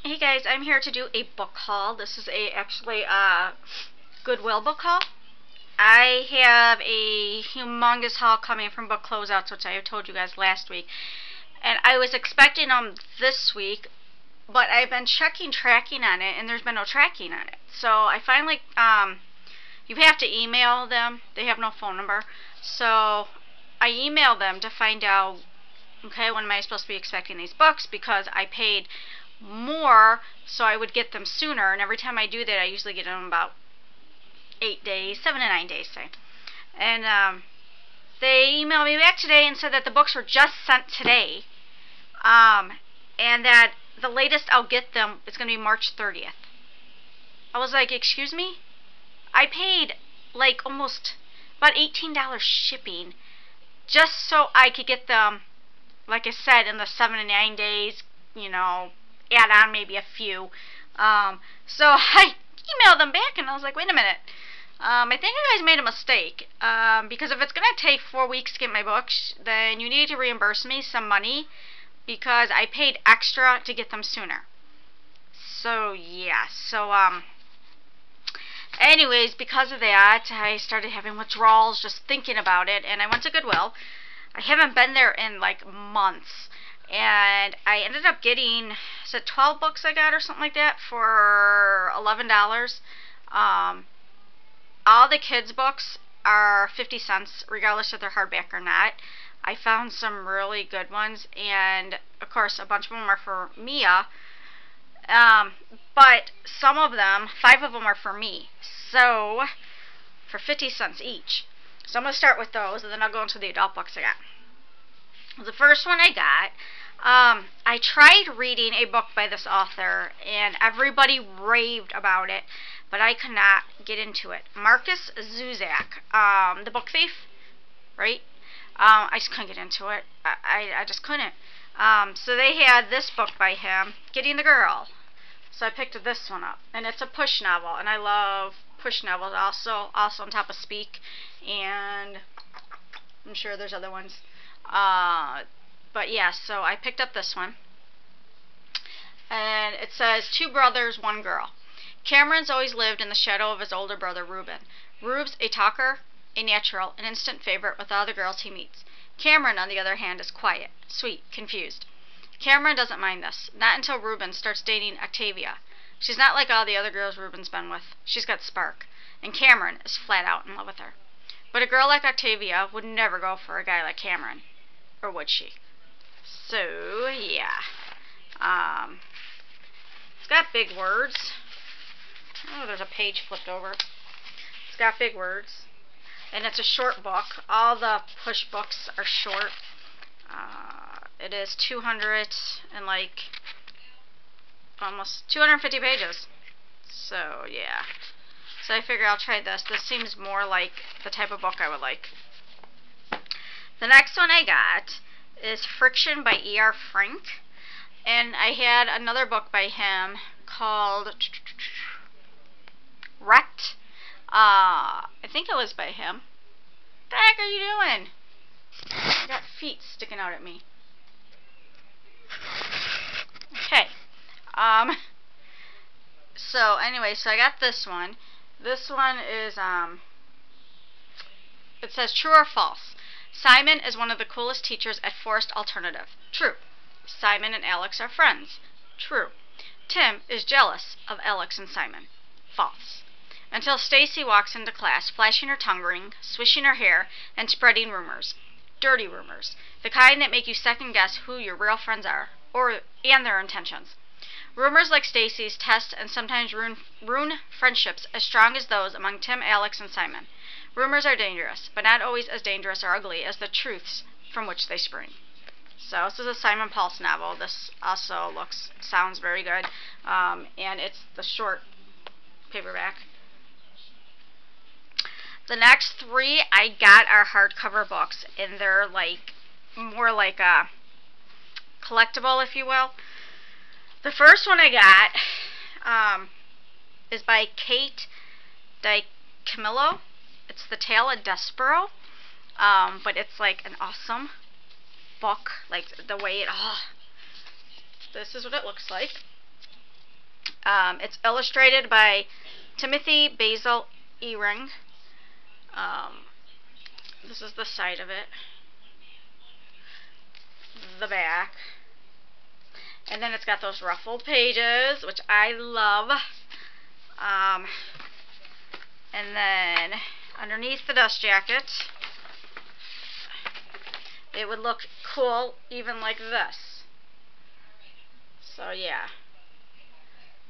Hey guys, I'm here to do a book haul. This is actually a Goodwill book haul. I have a humongous haul coming from Book Closeouts, which I told you guys last week. And I was expecting them this week, but I've been checking tracking on it, and there's been no tracking on it. So I finally, you have to email them. They have no phone number. So I emailed them to find out, okay, when am I supposed to be expecting these books, because I paid more so I would get them sooner, and every time I do that I usually get them about 8 days, 7 to 9 days, say. And they emailed me back today and said that the books were just sent today, and that the latest I'll get them is going to be March 30th. I was like, excuse me? I paid like almost about $18 shipping just so I could get them, like I said, in the 7 to 9 days, you know, add on maybe a few. So I emailed them back and I was like, wait a minute. I think you guys made a mistake, because if it's going to take 4 weeks to get my books, then you need to reimburse me some money, because I paid extra to get them sooner. So yeah, anyways, because of that, I started having withdrawals just thinking about it, and I went to Goodwill. I haven't been there in like months, and I ended up getting, is it 12 books I got or something like that for $11. All the kids' books are 50 cents, regardless if they're hardback or not. I found some really good ones, and of course a bunch of them are for Mia, but some of them, 5 of them are for me, so for 50 cents each. So I'm going to start with those, and then I'll go into the adult books I got. The first one I got, I tried reading a book by this author, and everybody raved about it, but I could not get into it. Marcus Zuzak, The Book Thief, right? I just couldn't get into it. I just couldn't. So they had this book by him, Getting the Girl. So I picked this one up, and it's a push novel, and I love push novels also on top of Speak, and I'm sure there's other ones. But yeah, so I picked up this one, and it says, 2 brothers, 1 girl. Cameron's always lived in the shadow of his older brother, Reuben. Rube's a talker, a natural, an instant favorite with all the girls he meets. Cameron, on the other hand, is quiet, sweet, confused. Cameron doesn't mind this, not until Reuben starts dating Octavia. She's not like all the other girls Reuben's been with. She's got spark, and Cameron is flat out in love with her. But a girl like Octavia would never go for a guy like Cameron. Or would she? So, yeah. It's got big words. Oh, there's a page flipped over. It's got big words. And it's a short book. All the push books are short. It is 200 and like almost 250 pages. So, yeah. So I figure I'll try this. This seems more like the type of book I would like. The next one I got is Friction by E.R. Frank. And I had another book by him called Wrecked. I think it was by him. What the heck are you doing? I got feet sticking out at me. Okay. So anyway, so I got this one. This one is, it says, True or False? Simon is one of the coolest teachers at Forest Alternative. True. Simon and Alex are friends. True. Tim is jealous of Alex and Simon. False. Until Stacy walks into class, flashing her tongue ring, swishing her hair, and spreading rumors. Dirty rumors. The kind that make you second guess who your real friends are, and their intentions. Rumors like Stacy's test and sometimes ruin friendships as strong as those among Tim, Alex, and Simon. Rumors are dangerous, but not always as dangerous or ugly as the truths from which they spring. So this is a Simon Pulse novel. This also sounds very good, and it's the short paperback. The next 3 I got are hardcover books, and they're like more like a collectible, if you will. The first one I got is by Kate DiCamillo. It's The Tale of Despero, but it's like an awesome book, like the way it, this is what it looks like. It's illustrated by Timothy Basil Eyring. This is the side of it, the back, and then it's got those ruffled pages, which I love. And then underneath the dust jacket, it would look cool even like this. So yeah,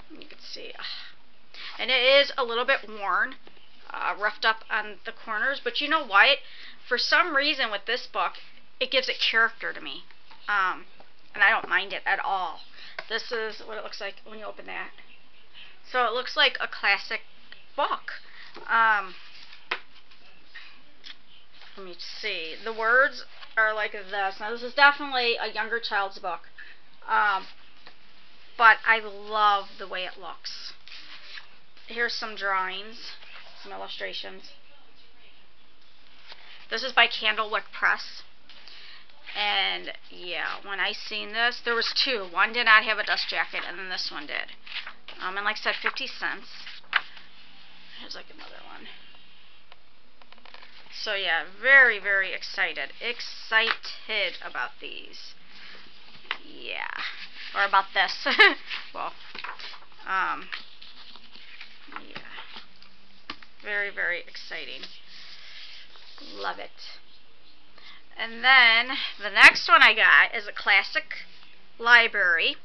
you can see, and it is a little bit worn, roughed up on the corners, but you know what? For some reason with this book, it gives it character to me, and I don't mind it at all. This is what it looks like when you open that. So it looks like a classic book. Let me see. The words are like this. Now this is definitely a younger child's book, but I love the way it looks. Here's some drawings, some illustrations. This is by Candlewick Press. And yeah, when I seen this, there was two. One did not have a dust jacket, and then this one did. And like I said, 50 cents. Here's like another one. So yeah, very, very excited. Excited about these. Yeah. Or about this. Well, yeah. Very, very exciting. Love it. And then the next one I got is a classic library.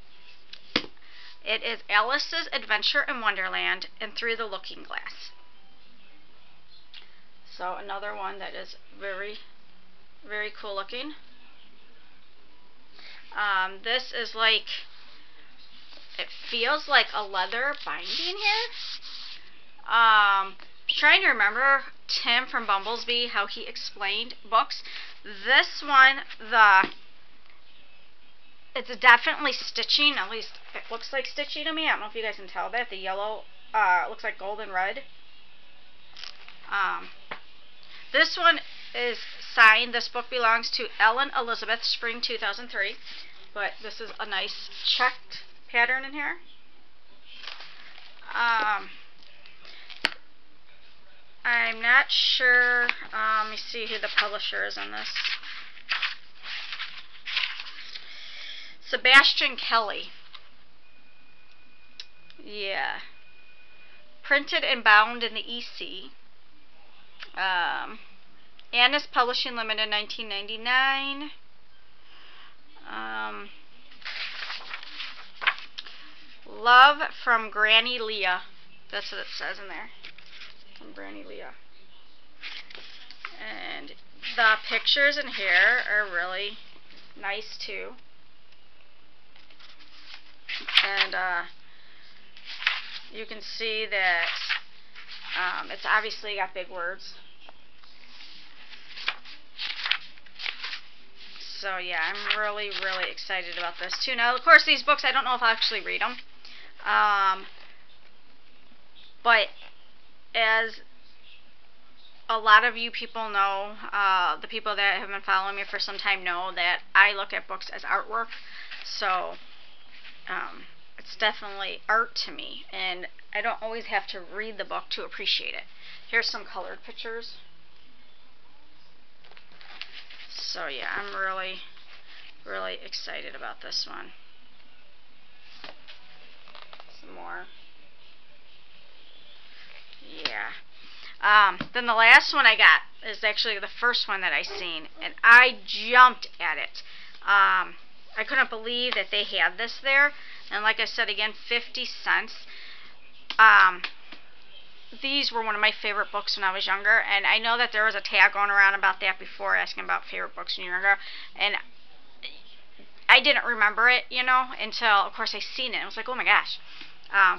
It is Alice's Adventure in Wonderland and Through the Looking Glass. So another one that is very, very cool looking. This is like, it feels like a leather binding here. Trying to remember Tim from Bumblebee, how he explained books. This one, it's definitely stitching, at least it looks like stitching to me. I don't know if you guys can tell that. The yellow looks like gold and red. This one is signed. This book belongs to Ellen Elizabeth, spring 2003. But this is a nice checked pattern in here. I'm not sure. Let me see who the publisher is on this. Sebastian Kelly. Yeah. Printed and bound in the EC. Annis Publishing Limited, 1999. Love from Granny Leah. That's what it says in there. From Granny Leah. And the pictures in here are really nice too. And you can see that it's obviously got big words. So yeah, I'm really, really excited about this too. Now, of course, these books, I don't know if I'll actually read them. But as a lot of you people know, the people that have been following me for some time know that I look at books as artwork. So it's definitely art to me, and I don't always have to read the book to appreciate it. Here's some colored pictures. So yeah, I'm really, really excited about this one. Some more. Yeah. Then the last one I got is actually the first one that I seen, and I jumped at it. I couldn't believe that they had this there, and like I said again, 50 cents. These were one of my favorite books when I was younger, and I know that there was a tag going around about that before, asking about favorite books when you were younger, and I didn't remember it, you know, until, of course, I seen it. I was like, oh my gosh.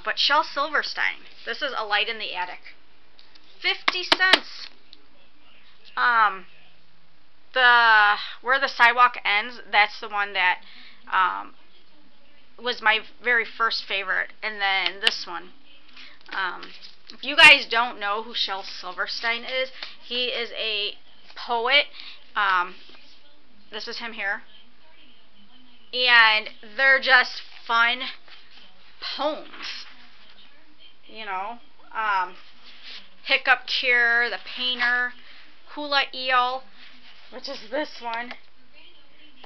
But Shel Silverstein, this is A Light in the Attic. 50 cents. Where the Sidewalk Ends, that's the one that was my very first favorite, and then this one. If you guys don't know who Shel Silverstein is, he is a poet. This is him here. And they're just fun poems. you know, hiccup cure, the painter, hula eel, which is this one.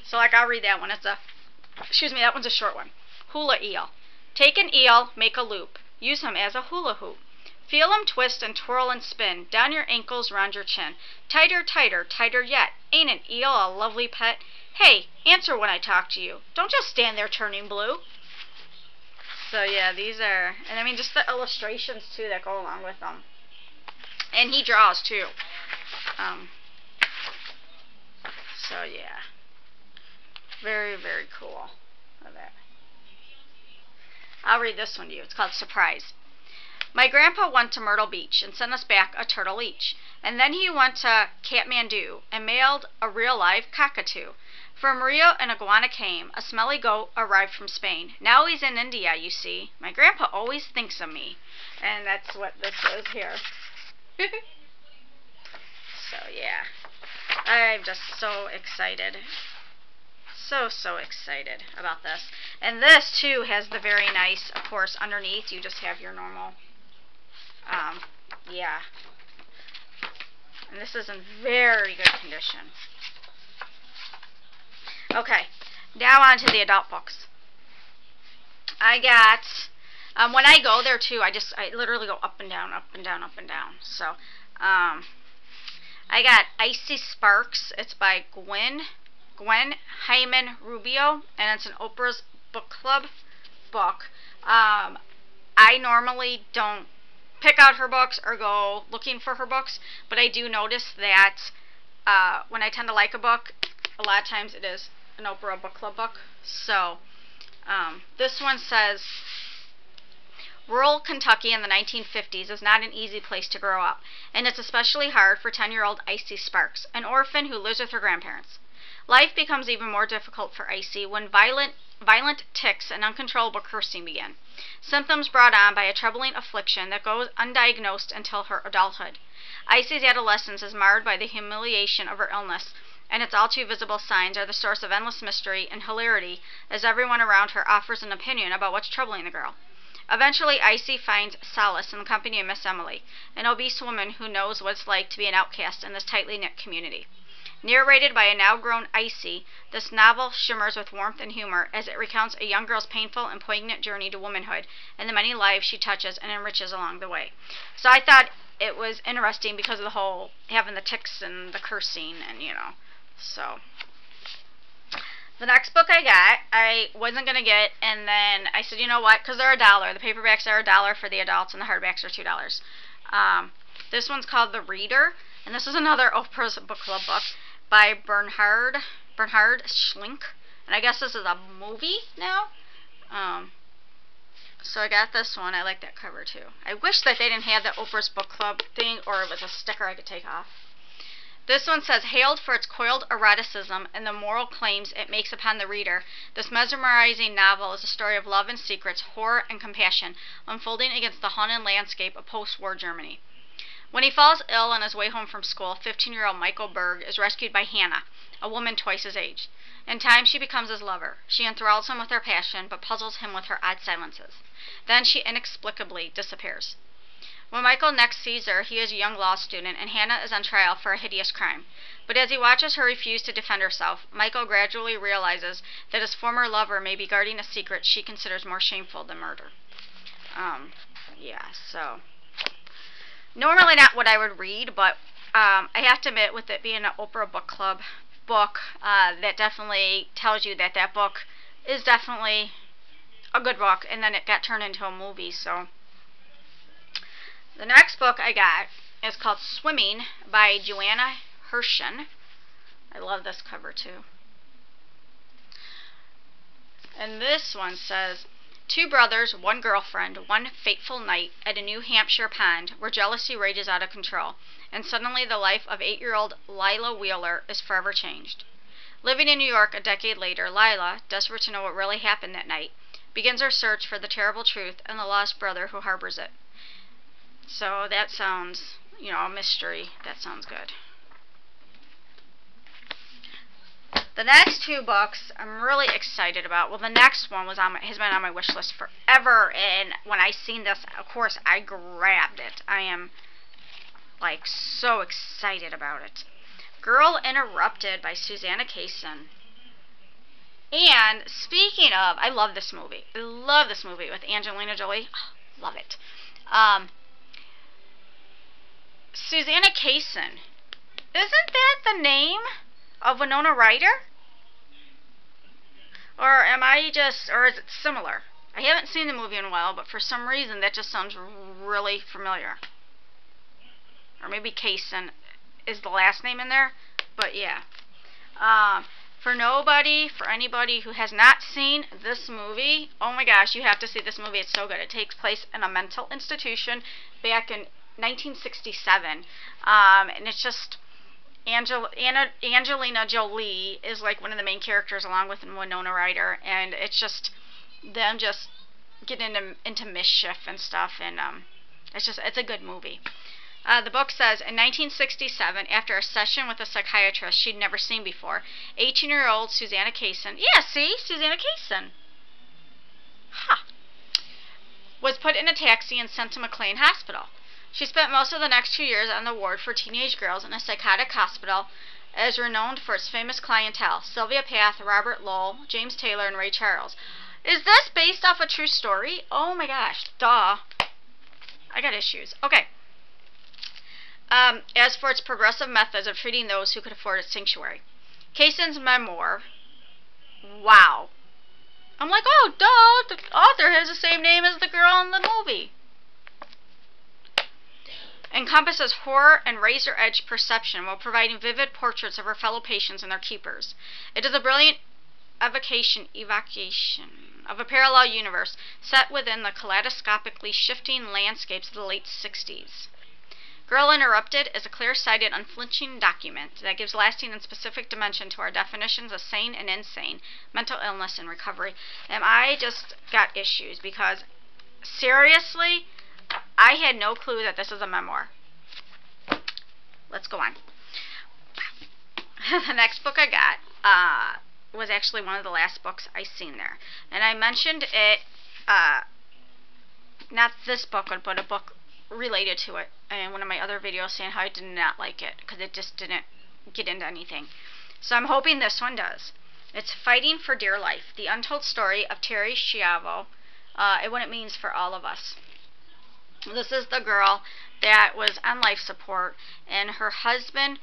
So like I'll read that one. That one's a short one. Hula eel. Take an eel, make a loop. Use him as a hula hoop. Feel him twist and twirl and spin down your ankles, round your chin. Tighter, tighter, tighter yet. Ain't an eel a lovely pet? Hey, answer when I talk to you. Don't just stand there turning blue. So yeah, these are, and I mean just the illustrations too that go along with them. And he draws too. So yeah, very, very cool. Look at that. I'll read this one to you. It's called Surprise. My grandpa went to Myrtle Beach and sent us back a turtle each. And then he went to Kathmandu and mailed a real live cockatoo. From Rio an iguana came, a smelly goat arrived from Spain. Now he's in India, you see. My grandpa always thinks of me. And that's what this is here. So yeah, I'm just so excited. So excited about this. And this too has the very nice, of course, underneath you just have your normal, yeah. And this is in very good condition. Okay, now on to the adult books. I got, when I go there too, I literally go up and down, up and down, up and down. So, I got Icy Sparks. It's by Gwen Hyman Rubio, and it's an Oprah's Book Club book. I normally don't pick out her books or go looking for her books, but I do notice that when I tend to like a book, a lot of times it is an Oprah Book Club book. So this one says, rural Kentucky in the 1950s is not an easy place to grow up, and it's especially hard for 10-year-old Icy Sparks, an orphan who lives with her grandparents. Life becomes even more difficult for Icy when violent tics and uncontrollable cursing begin, symptoms brought on by a troubling affliction that goes undiagnosed until her adulthood. Icy's adolescence is marred by the humiliation of her illness, and its all too visible signs are the source of endless mystery and hilarity as everyone around her offers an opinion about what's troubling the girl. Eventually, Icy finds solace in the company of Miss Emily, an obese woman who knows what it's like to be an outcast in this tightly knit community. Narrated by a now-grown Icy, this novel shimmers with warmth and humor as it recounts a young girl's painful and poignant journey to womanhood and the many lives she touches and enriches along the way. So I thought it was interesting because of the whole having the tics and the cursing and, you know. So the next book I got, I wasn't going to get, and then I said, you know what, because they're $1. The paperbacks are $1 for the adults, and the hardbacks are $2. This one's called The Reader, and this is another Oprah's Book Club book by Bernhard Schlink, and I guess this is a movie now. So I got this one. I like that cover too. I wish that they didn't have the Oprah's Book Club thing, or it was a sticker I could take off. This one says, hailed for its coiled eroticism and the moral claims it makes upon the reader, this mesmerizing novel is a story of love and secrets, horror and compassion, unfolding against the haunted landscape of post-war Germany. When he falls ill on his way home from school, 15-year-old Michael Berg is rescued by Hannah, a woman twice his age. In time, she becomes his lover. She enthralls him with her passion, but puzzles him with her odd silences. Then she inexplicably disappears. When Michael next sees her, he is a young law student, and Hannah is on trial for a hideous crime. But as he watches her refuse to defend herself, Michael gradually realizes that his former lover may be guarding a secret she considers more shameful than murder. Yeah, so normally not what I would read, but I have to admit, with it being an Oprah Book Club book, that definitely tells you that that book is definitely a good book, and then it got turned into a movie. So the next book I got is called Swimming by Joanna Hershen. I love this cover too. And this one says, two brothers, one girlfriend, one fateful night at a New Hampshire pond where jealousy rages out of control, and suddenly the life of 8-year-old Lila Wheeler is forever changed. Living in New York a decade later, Lila, desperate to know what really happened that night, begins her search for the terrible truth and the lost brother who harbors it. So that sounds, you know, a mystery. That sounds good. The next two books I'm really excited about. Well, the next one has been on my wish list forever, and when I seen this, of course, I grabbed it. I am like so excited about it. Girl Interrupted by Susanna Kaysen. And speaking of, I love this movie. I love this movie with Angelina Jolie. Oh, love it. Susanna Kaysen. Isn't that the name of Winona Ryder? Or am I just, or is it similar? I haven't seen the movie in a while, but for some reason that just sounds really familiar. Or maybe Kaysen is the last name in there, but yeah. For anybody who has not seen this movie, oh my gosh, you have to see this movie. It's so good. It takes place in a mental institution back in 1967, and it's just Angelina Jolie is like one of the main characters along with Winona Ryder, and it's just them just getting into mischief and stuff, and it's a good movie. The book says, in 1967, after a session with a psychiatrist she'd never seen before, 18-year-old Susanna Kaysen, yeah, see, Susanna Kaysen, was put in a taxi and sent to McLean Hospital. She spent most of the next 2 years on the ward for teenage girls in a psychotic hospital, as renowned for its famous clientele, Sylvia Plath, Robert Lowell, James Taylor, and Ray Charles. Is this based off a true story? Oh my gosh, duh. I got issues. Okay. As for its progressive methods of treating those who could afford its sanctuary. Kaysen's memoir, wow. I'm like, oh, duh, the author has the same name as the girl in the movie. Encompasses horror and razor-edge perception while providing vivid portraits of her fellow patients and their keepers. It is a brilliant evocation of a parallel universe set within the kaleidoscopically shifting landscapes of the late 60s. Girl Interrupted is a clear-sighted, unflinching document that gives lasting and specific dimension to our definitions of sane and insane, mental illness and recovery. And I just got issues because, seriously, I had no clue that this is a memoir. Let's go on. The next book I got was actually one of the last books I seen there. And I mentioned it, not this book, but a book related to it in one of my other videos, saying how I did not like it because it just didn't get into anything. So I'm hoping this one does. It's Fighting for Dear Life, the untold story of Terri Schiavo and what it means for all of us. This is the girl that was on life support, and her husband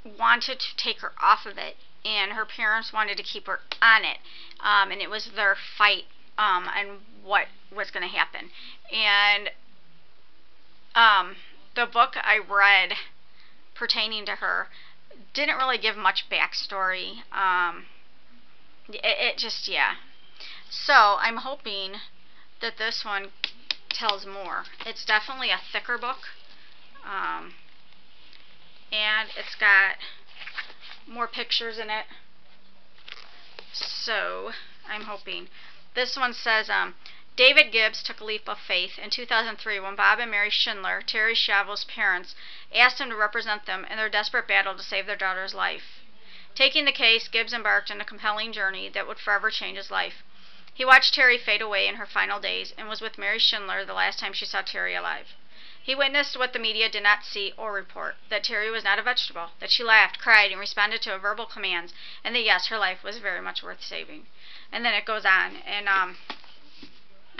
wanted to take her off of it, and her parents wanted to keep her on it, and it was their fight on what was going to happen. And the book I read pertaining to her didn't really give much backstory. It just, yeah. So I'm hoping that this one tells more. It's definitely a thicker book, and it's got more pictures in it. So I'm hoping. This one says, David Gibbs took a leap of faith in 2003 when Bob and Mary Schindler, Terri Schiavo's parents, asked him to represent them in their desperate battle to save their daughter's life. Taking the case, Gibbs embarked on a compelling journey that would forever change his life. He watched Terri fade away in her final days and was with Mary Schindler the last time she saw Terri alive. He witnessed what the media did not see or report, that Terri was not a vegetable, that she laughed, cried, and responded to verbal commands, and that yes, her life was very much worth saving. And then it goes on, and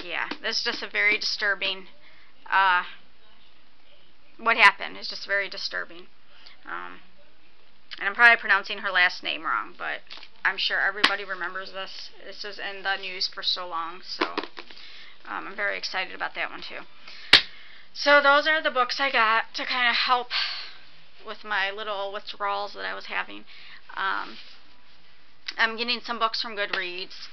yeah, this is just a very disturbing, what happened is just very disturbing. And I'm probably pronouncing her last name wrong, but I'm sure everybody remembers this. This was in the news for so long, so I'm very excited about that one too. So those are the books I got to kind of help with my little withdrawals that I was having. I'm getting some books from Goodreads.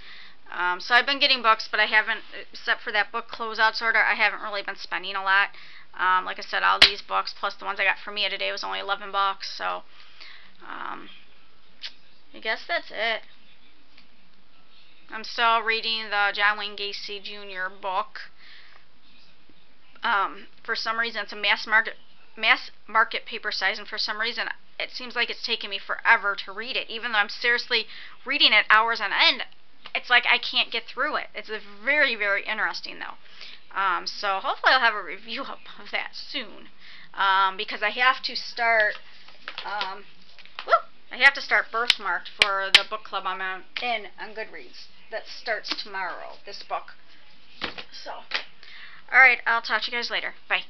So I've been getting books, but I haven't, except for that Book Closeouts order, I haven't really been spending a lot. Like I said, all these books, plus the ones I got for Mia today, was only $11, so I guess that's it. I'm still reading the John Wayne Gacy Jr. book. For some reason, it's a mass market paper size, and for some reason, it seems like it's taking me forever to read it, even though I'm seriously reading it hours on end. It's like I can't get through it. It's very, very interesting, though. So hopefully I'll have a review of that soon, because I have to start. I have to start Birthmarked for the book club I'm in on Goodreads. That starts tomorrow. This book. So, all right. I'll talk to you guys later. Bye.